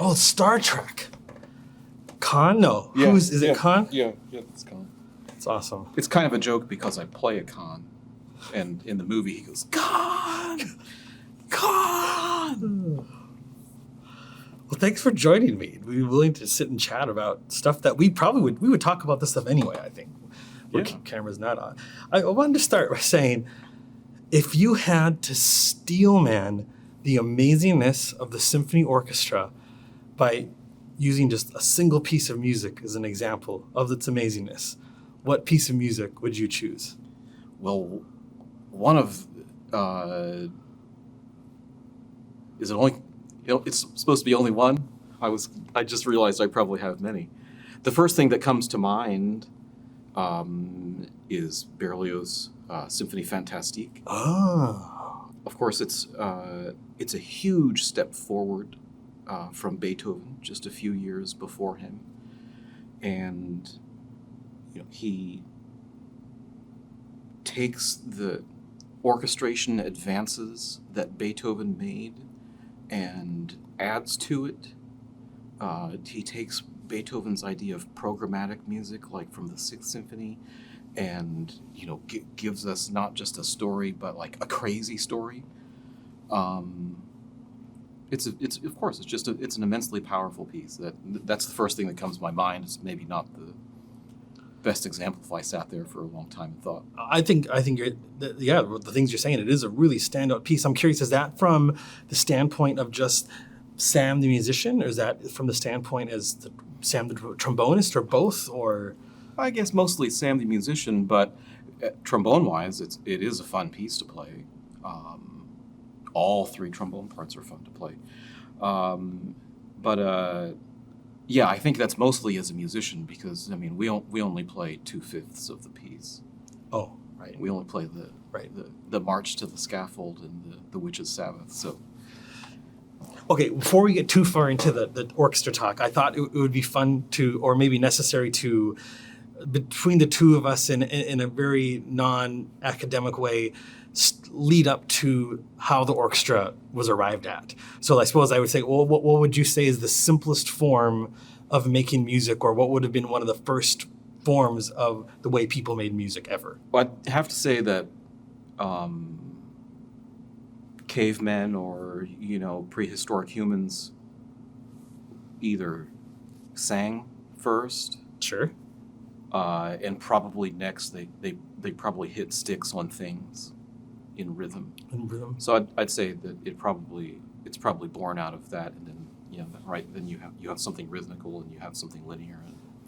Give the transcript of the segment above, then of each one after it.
Oh, Star Trek. Khan? No. Yeah, Is it Khan? Yeah, it's Khan. It's awesome. It's kind of a joke because I play a Khan, and in the movie he goes, Khan! Khan! Well, thanks for joining me. We'd be willing to sit and chat about stuff that we would talk about this stuff anyway, I think. When camera's not on. I wanted to start by saying, if you had to steelman the amazingness of the symphony orchestra by using just a single piece of music as an example of its amazingness, what piece of music would you choose? Well, one of is it only? It's supposed to be only one. I just realized I probably have many. The first thing that comes to mind is Berlioz' Symphonie Fantastique. Oh. Of course, it's a huge step forward from Beethoven, just a few years before him, and he takes the orchestration advances that Beethoven made and adds to it. He takes Beethoven's idea of programmatic music, like from the Sixth Symphony, and gives us not just a story, but like a crazy story. It's an immensely powerful piece. That's the first thing that comes to my mind. It's maybe not the best example if I sat there for a long time and thought. I think the things you're saying, it is a really standout piece. I'm curious, is that from the standpoint of just Sam the musician, or is that from the standpoint as Sam the trombonist, or both, or? I guess mostly Sam the musician, but trombone-wise, it is a fun piece to play. All three trombone parts are fun to play. I think that's mostly as a musician because, we only play 2/5 of the piece. Oh, right. We only play the March to the Scaffold and the Witch's Sabbath, so. Okay, before we get too far into the orchestra talk, I thought it would be fun to, or maybe necessary to, between the two of us in a very non-academic way, lead up to how the orchestra was arrived at. So I suppose I would say, well, what would you say is the simplest form of making music, or what would have been one of the first forms of the way people made music ever? Well, I'd have to say that cavemen or, prehistoric humans either sang first. Sure. And probably next they probably hit sticks on things in rhythm. So I'd say that it's probably born out of that, and then then you have something rhythmical and you have something linear.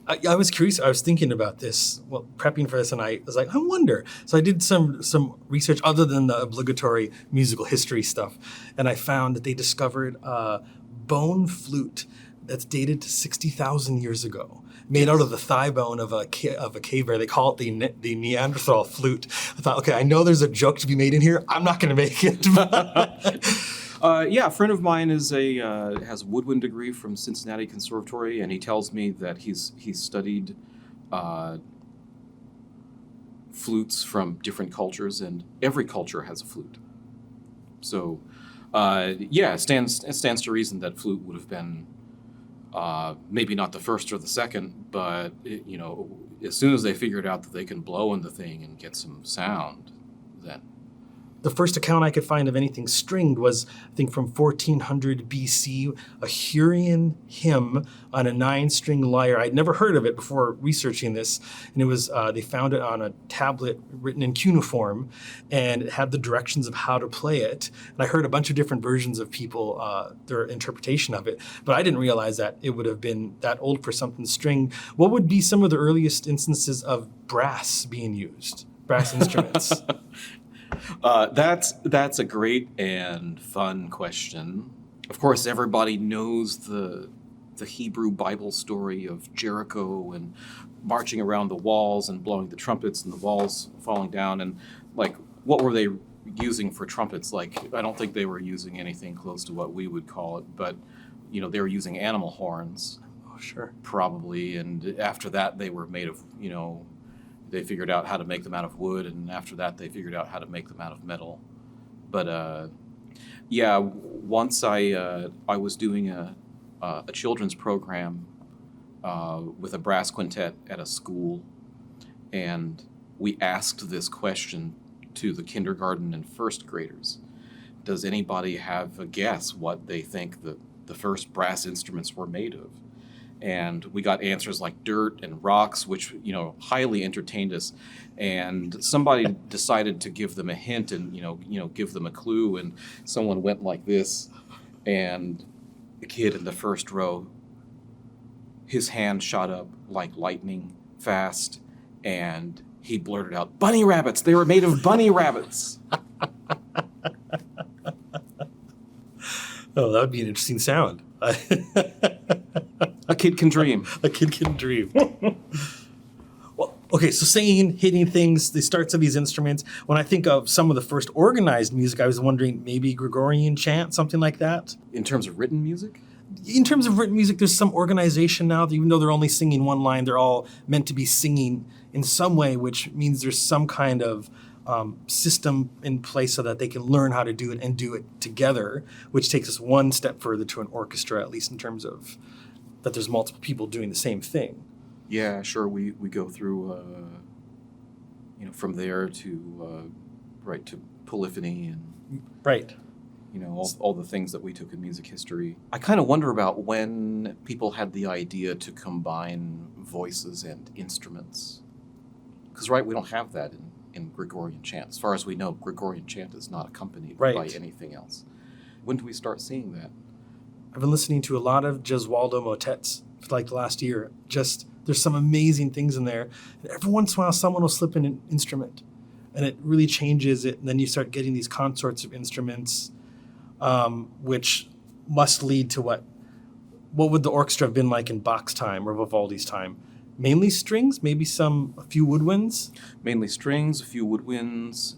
I was curious. I was thinking about this, prepping for this, and I was like, I wonder. So I did some research other than the obligatory musical history stuff, and I found that they discovered a bone flute that's dated to 60,000 years ago, made out of the thigh bone of a cave bear. They call it the Neanderthal flute. I thought, okay, I know there's a joke to be made in here. I'm not going to make it. A friend of mine has a woodwind degree from Cincinnati Conservatory, and he tells me that he's studied flutes from different cultures, and every culture has a flute. So, it stands to reason that flute would have been maybe not the first or the second, but as soon as they figured out that they can blow in the thing and get some sound, then. The first account I could find of anything stringed was, I think, from 1400 BC, a Hurrian hymn on a 9-string lyre. I'd never heard of it before researching this, and it was they found it on a tablet written in cuneiform, and it had the directions of how to play it. And I heard a bunch of different versions of people, their interpretation of it, but I didn't realize that it would have been that old for something stringed. What would be some of the earliest instances of brass being used, brass instruments? That's a great and fun question. Of course, everybody knows the Hebrew Bible story of Jericho and marching around the walls and blowing the trumpets and the walls falling down. And what were they using for trumpets? I don't think they were using anything close to what we would call it, but they were using animal horns. Oh, sure. Probably. And after that, they were made of they figured out how to make them out of wood, and after that, they figured out how to make them out of metal. But once I was doing a a children's program with a brass quintet at a school, and we asked this question to the kindergarten and first graders. Does anybody have a guess what they think the first brass instruments were made of? And we got answers like dirt and rocks, which, highly entertained us. And somebody decided to give them a hint and, give them a clue. And someone went like this, and the kid in the first row, his hand shot up like lightning fast, and he blurted out, "Bunny rabbits! They were made of bunny rabbits!" Oh, that would be an interesting sound. A kid can dream. A kid can dream. Well, okay, so singing, hitting things, the starts of these instruments. When I think of some of the first organized music, I was wondering maybe Gregorian chant, something like that. In terms of written music? In terms of written music, there's some organization now, even though they're only singing one line, they're all meant to be singing in some way, which means there's some kind of system in place so that they can learn how to do it and do it together, which takes us one step further to an orchestra, at least in terms of that there's multiple people doing the same thing. Yeah, sure. We go through, from there to to polyphony and right. All the things that we took in music history. I kind of wonder about when people had the idea to combine voices and instruments, because we don't have that in Gregorian chant. As far as we know, Gregorian chant is not accompanied by anything else. When do we start seeing that? I've been listening to a lot of Gesualdo motets for like the last year. Just, there's some amazing things in there. And every once in a while, someone will slip in an instrument, and it really changes it. And then you start getting these consorts of instruments, which must lead to what would the orchestra have been like in Bach's time or Vivaldi's time? Mainly strings, maybe a few woodwinds? Mainly strings, a few woodwinds.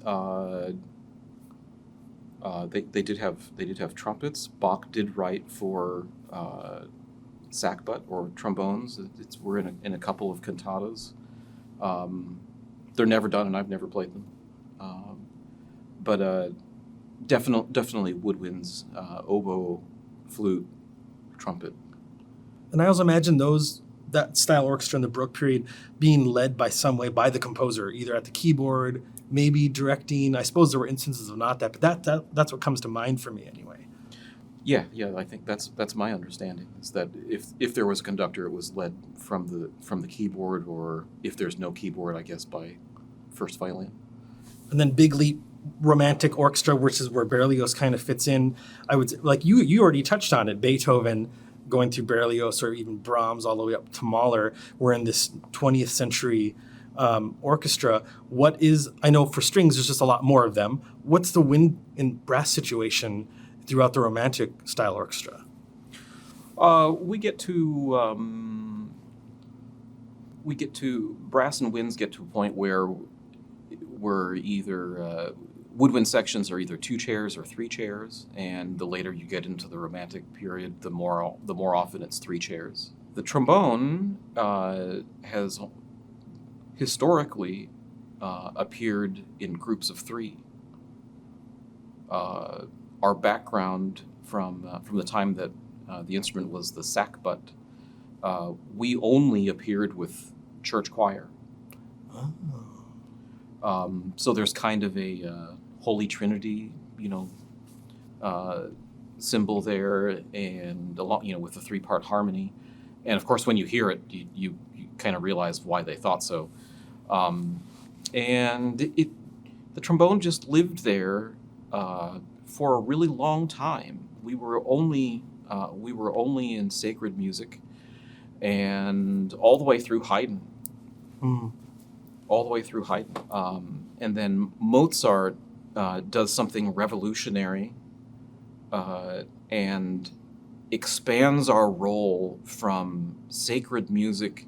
They did have trumpets. Bach did write for sackbut or trombones. We're in a couple of cantatas. They're never done, and I've never played them. But definitely woodwinds, oboe, flute, trumpet. And I also imagine that style orchestra in the Baroque period being led by some way by the composer, either at the keyboard, maybe directing. I suppose there were instances of not that, but that's what comes to mind for me anyway. Yeah, I think that's my understanding, is that if there was a conductor, it was led from the keyboard, or if there's no keyboard, I guess by first violin. And then big leap romantic orchestra, which is where Berlioz kind of fits in. I would say, like you already touched on it, Beethoven going through Berlioz, or even Brahms all the way up to Mahler. We're in this 20th century orchestra. I know for strings, there's just a lot more of them. What's the wind and brass situation throughout the romantic style orchestra? We get to brass and winds get to a point where we're either woodwind sections are either 2 chairs or 3 chairs, and the later you get into the romantic period, the more often it's 3 chairs. The trombone has historically appeared in groups of 3. Our background from the time that the instrument was the sackbut, we only appeared with church choir. So there's kind of a Holy Trinity, symbol there, and a lot, with the 3-part harmony. And of course, when you hear it, you kind of realize why they thought so. And the trombone just lived there for a really long time. We were only in sacred music, and all the way through Haydn. All the way through Haydn. And then Mozart does something revolutionary and expands our role from sacred music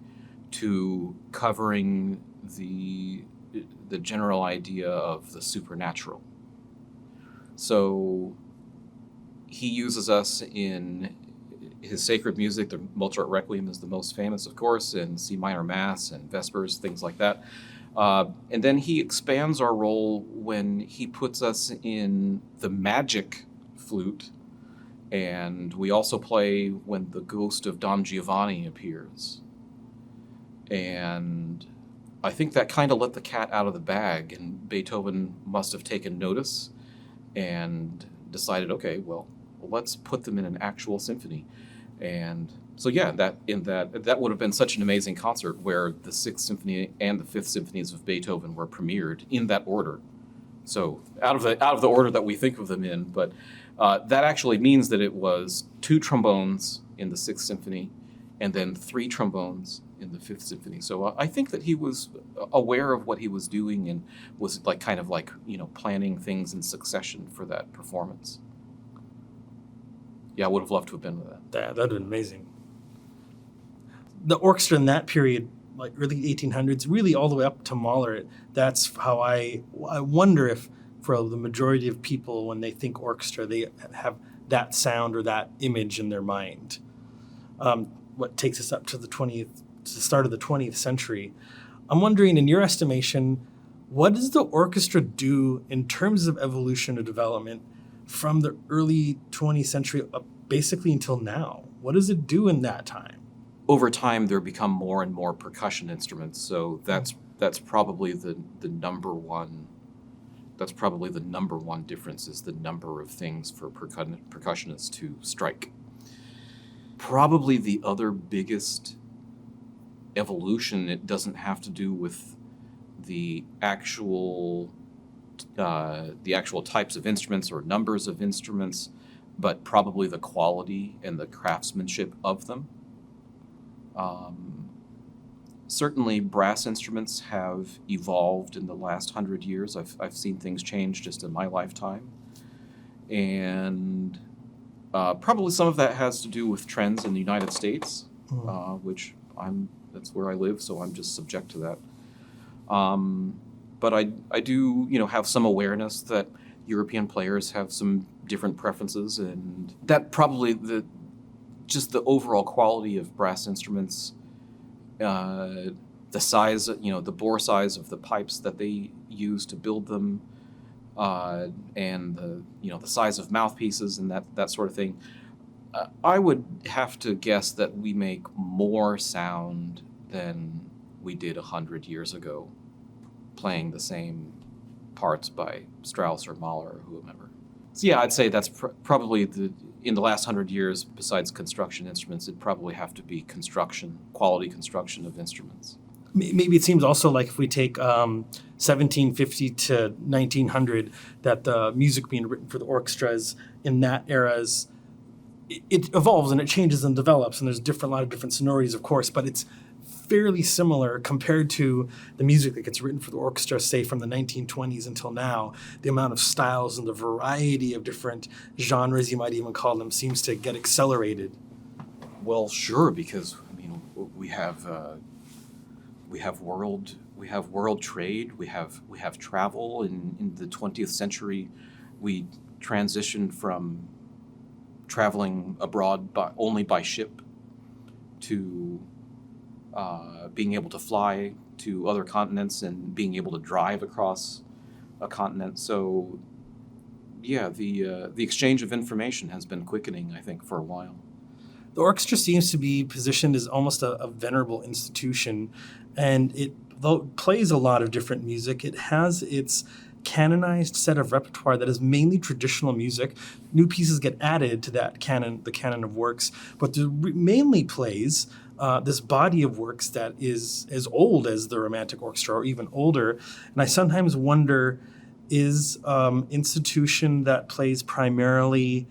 to covering the general idea of the supernatural. So he uses us in his sacred music. The Mozart Requiem is the most famous, of course, and C minor Mass and Vespers, things like that. And then he expands our role when he puts us in the magic flute And we also play when the ghost of Don Giovanni appears. And I think that kind of let the cat out of the bag, and Beethoven must have taken notice and decided, okay, well, let's put them in an actual symphony. And so yeah, that would have been such an amazing concert where the Sixth Symphony and the Fifth Symphonies of Beethoven were premiered in that order. So out of the order that we think of them in, but that actually means that it was 2 trombones in the Sixth Symphony, and then 3 trombones in the Fifth Symphony. So I think that he was aware of what he was doing and was kind of planning things in succession for that performance. Yeah, I would have loved to have been with that. That'd have been amazing. The orchestra in that period, like early 1800s, really all the way up to Mahler, that's how I wonder if for the majority of people, when they think orchestra, they have that sound or that image in their mind. What takes us up to the start of the 20th century. I'm wondering, in your estimation, what does the orchestra do in terms of evolution or development from the early 20th century up basically until now? What does it do in that time? Over time, there become more and more percussion instruments, so that's probably the number one. That's probably the number one difference, is the number of things for percussionists to strike. Probably the other biggest evolution, it doesn't have to do with the actual types of instruments or numbers of instruments, but probably the quality and the craftsmanship of them. Certainly brass instruments have evolved in the last 100 years. I've seen things change just in my lifetime. And probably some of that has to do with trends in the United States, which that's where I live, so I'm just subject to that. But I do, have some awareness that European players have some different preferences, and that probably the overall quality of brass instruments, the size, the bore size of the pipes that they use to build them, and the size of mouthpieces and that sort of thing. I would have to guess that we make more sound than we did 100 years ago, playing the same parts by Strauss or Mahler or whomever. So yeah, I'd say that's probably in the last 100 years, besides construction instruments, it'd probably have to be quality construction of instruments. Maybe it seems also like if we take 1750 to 1900, that the music being written for the orchestras in that era it evolves and it changes and develops, and there's a lot of different sonorities, of course, but it's fairly similar compared to the music that gets written for the orchestra, say from the 1920s until now. The amount of styles and the variety of different genres, you might even call them, seems to get accelerated. Well, sure, because we have world trade, we have travel. In the 20th century, we transitioned from traveling abroad only by ship to being able to fly to other continents and being able to drive across a continent. So, yeah, the exchange of information has been quickening, I think, for a while. The orchestra seems to be positioned as almost a venerable institution, and though it plays a lot of different music, it has its canonized set of repertoire that is mainly traditional music. New pieces get added to that the canon of works, but mainly plays this body of works that is as old as the Romantic Orchestra or even older. And I sometimes wonder, is institution that plays primarily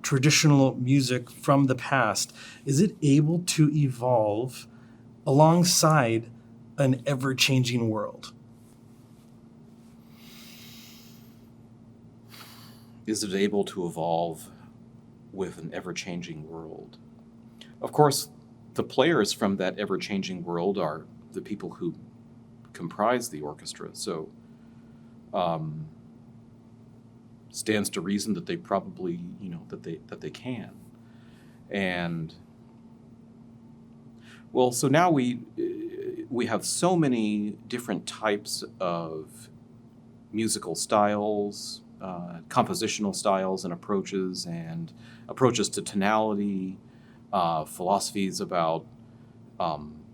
traditional music from the past, is it able to evolve alongside an ever-changing world? Is it able to evolve with an ever-changing world? Of course, the players from that ever-changing world are the people who comprise the orchestra, so stands to reason that they probably, that they can. And well, so now we have so many different types of musical styles, compositional styles and approaches to tonality, philosophies about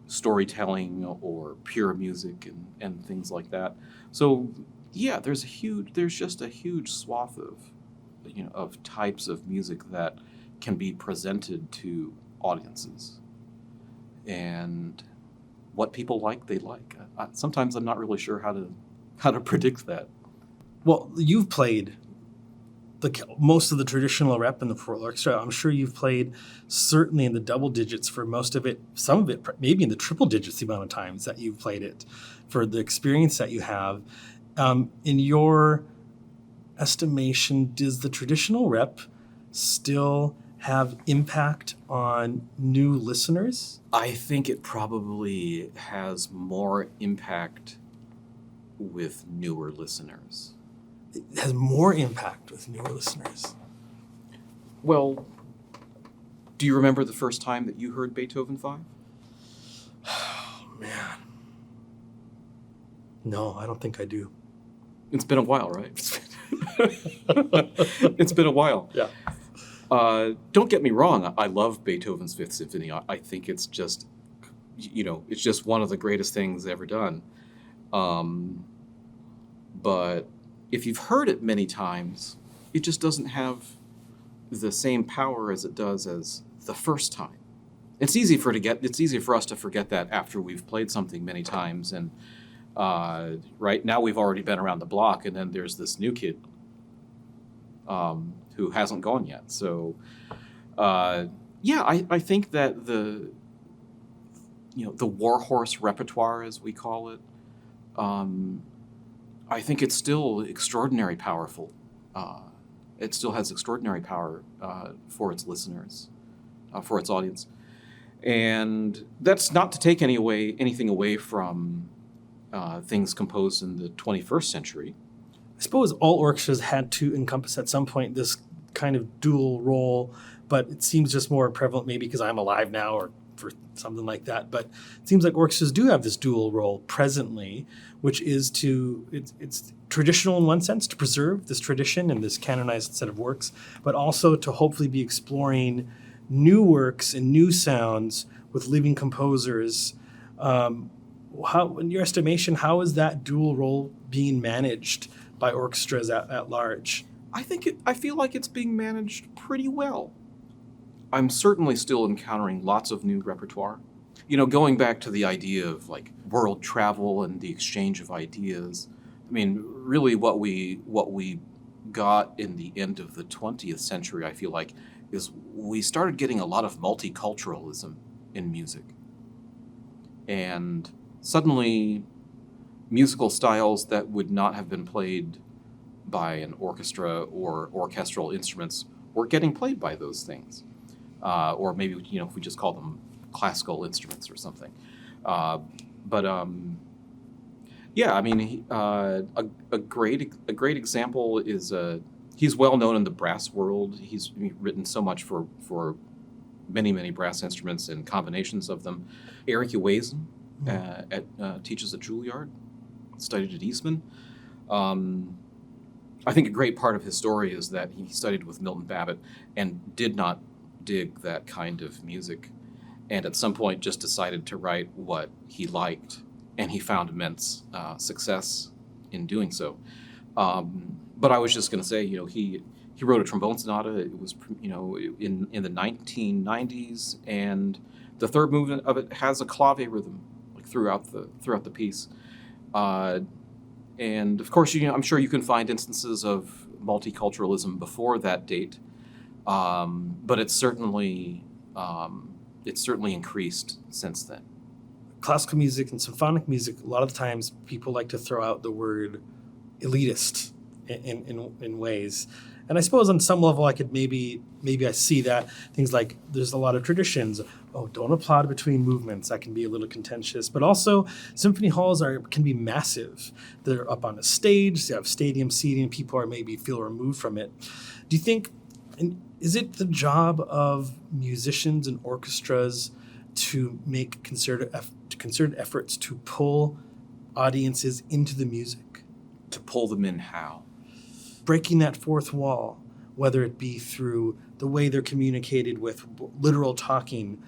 storytelling or pure music and things like that. So yeah, there's just a huge swath of types of music that can be presented to audiences, and what people like, they like. Sometimes I'm not really sure how to predict that. Well, you've played most of the traditional rep in the full orchestra. I'm sure you've played certainly in the double digits for most of it, some of it maybe in the triple digits the amount of times that you've played it, for the experience that you have. In your estimation, does the traditional rep still have impact on new listeners? I think it probably has more impact with newer listeners. It has more impact with newer listeners. Well, do you remember the first time that you heard Beethoven 5? Oh, man. No, I don't think I do. It's been a while, right? It's been a while. Yeah. Don't get me wrong. I love Beethoven's Fifth Symphony. I think it's just, it's just one of the greatest things ever done. But if you've heard it many times, it just doesn't have the same power as it does as the first time. It's easy for us to forget that after we've played something many times, and right now we've already been around the block, and then there's this new kid who hasn't gone yet. So, I think that the warhorse repertoire, as we call it, I think it's still extraordinarily powerful. It still has extraordinary power for its listeners, for its audience. And that's not to take anything away from things composed in the 21st century. I suppose all orchestras had to encompass at some point this kind of dual role, but it seems just more prevalent maybe because I'm alive now or for something like that. But it seems like orchestras do have this dual role presently, which is it's traditional in one sense, to preserve this tradition and this canonized set of works, but also to hopefully be exploring new works and new sounds with living composers. How, in your estimation, how is that dual role being managed by orchestras at large? I feel like it's being managed pretty well. I'm certainly still encountering lots of new repertoire. Going back to the idea of like world travel and the exchange of ideas. I mean, really what we got in the end of the 20th century, I feel like, is we started getting a lot of multiculturalism in music. And suddenly musical styles that would not have been played by an orchestra or orchestral instruments were getting played by those things. Or maybe, if we just call them classical instruments or something. A great example is, he's well known in the brass world. He's written so much for many, many brass instruments and combinations of them. Eric Uezen teaches at Juilliard, studied at Eastman. I think a great part of his story is that he studied with Milton Babbitt and did not dig that kind of music, and at some point just decided to write what he liked, and he found immense success in doing so. But I was just going to say, he wrote a trombone sonata. It was, in the 1990s, and the third movement of it has a clave rhythm like throughout the piece. And of course, I'm sure you can find instances of multiculturalism before that date, but it's certainly increased since then. Classical music and symphonic music, a lot of times people like to throw out the word elitist in ways. And I suppose on some level I could maybe I see that. Things like there's a lot of traditions. Oh, don't applaud between movements. That can be a little contentious. But also symphony halls can be massive. They're up on a stage. They have stadium seating. People are maybe feel removed from it. Do you think, is it the job of musicians and orchestras to make concerted efforts to pull audiences into the music? To pull them in how? breaking that fourth wall, whether it be through the way they're communicated with literal talking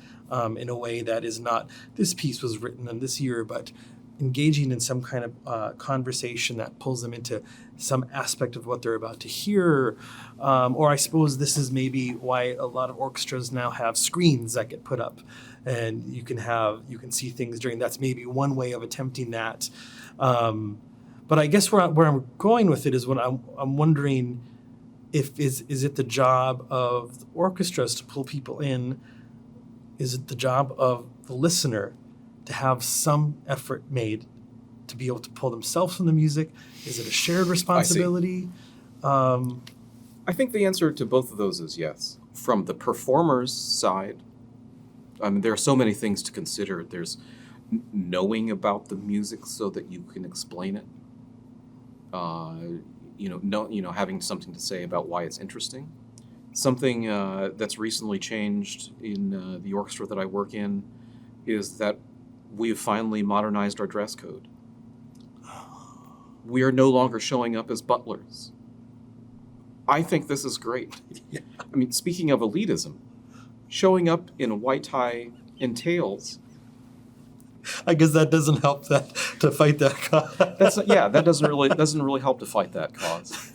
in a way that is not, this piece was written in this year, but engaging in some kind of conversation that pulls them into some aspect of what they're about to hear. Or I suppose this is maybe why a lot of orchestras now have screens that get put up, and you can see things during. That's maybe one way of attempting that. But I guess where I'm going with it is when I'm wondering if is it the job of the orchestras to pull people in? Is it the job of the listener to have some effort made to be able to pull themselves from the music? Is it a shared responsibility? I think the answer to both of those is yes. From the performer's side, I mean, there are so many things to consider. There's knowing about the music so that you can explain it. Having something to say about why it's interesting. Something that's recently changed in the orchestra that I work in is that we've finally modernized our dress code. We are no longer showing up as butlers. I think this is great. Yeah. I mean, speaking of elitism, showing up in a white tie and tails. I guess that doesn't help to fight that cause. That doesn't really help to fight that cause.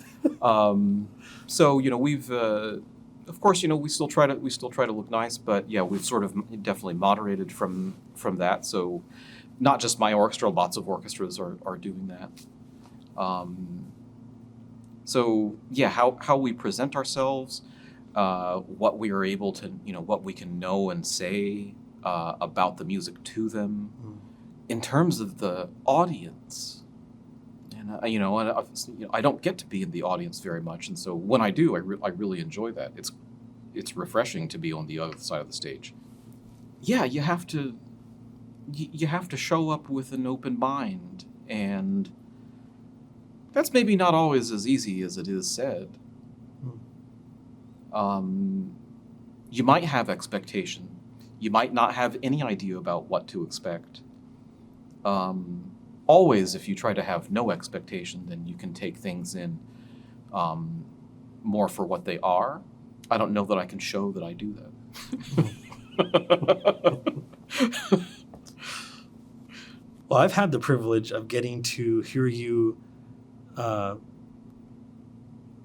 So we've of course we still try to look nice, but yeah, we've sort of definitely moderated from that. So not just my orchestra, lots of orchestras are doing that. So yeah, how we present ourselves, what we are able to, what we can know and say about the music to them. In terms of the audience, and I don't get to be in the audience very much, and so when I do, I really enjoy that. It's refreshing to be on the other side of the stage. Yeah, you have to show up with an open mind, and that's maybe not always as easy as it is said. You might have expectation. You might not have any idea about what to expect. Always, if you try to have no expectation, then you can take things in more for what they are. I don't know that I can show that I do that. Well, I've had the privilege of getting to hear you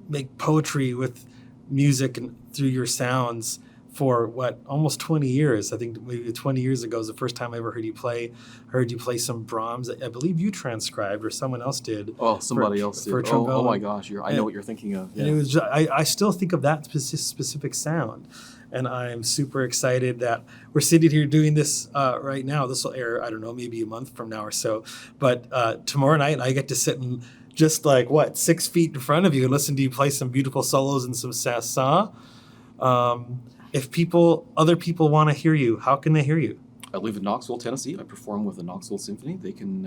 make poetry with music and through your sounds for almost 20 years. I think maybe 20 years ago was the first time I ever heard you play. I heard you play some Brahms. I believe you transcribed or someone else did. Oh, somebody else did. For trombone. Oh my gosh, I know what you're thinking of. Yeah. And it was I still think of that specific sound. And I'm super excited that we're sitting here doing this right now. This will air, I don't know, maybe a month from now or so. But tomorrow night I get to sit in just 6 feet in front of you and listen to you play some beautiful solos and some sa-sa. If other people want to hear you, how can they hear you? I live in Knoxville, Tennessee. I perform with the Knoxville Symphony. They can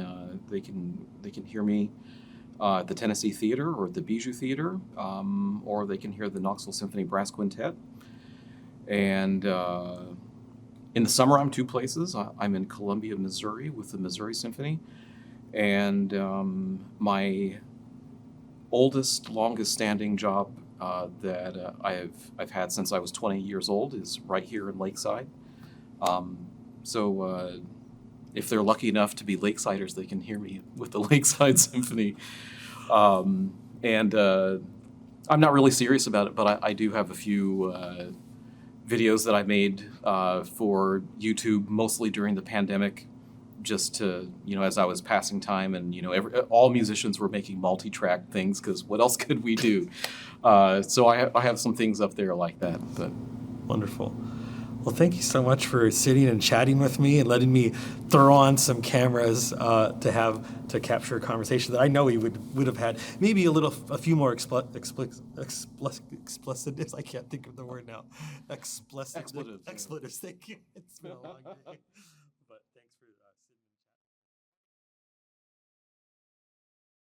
hear me at the Tennessee Theater or at the Bijou Theater, or they can hear the Knoxville Symphony Brass Quintet. And in the summer, I'm two places. I'm in Columbia, Missouri, with the Missouri Symphony, and my oldest, longest-standing job that I've had since I was 20 years old is right here in Lakeside. So if they're lucky enough to be Lakesiders, they can hear me with the Lakeside Symphony. And I'm not really serious about it, but I do have a few videos that I made for YouTube, mostly during the pandemic, just to, as I was passing time, and, all musicians were making multi-track things, because what else could we do? So I have some things up there like that. But wonderful. Well, thank you so much for sitting and chatting with me and letting me throw on some cameras to capture a conversation that I know we would have had. Maybe a few more expletives. I can't think of the word now. Expletives. Expletives. Thank you. It's been a long day.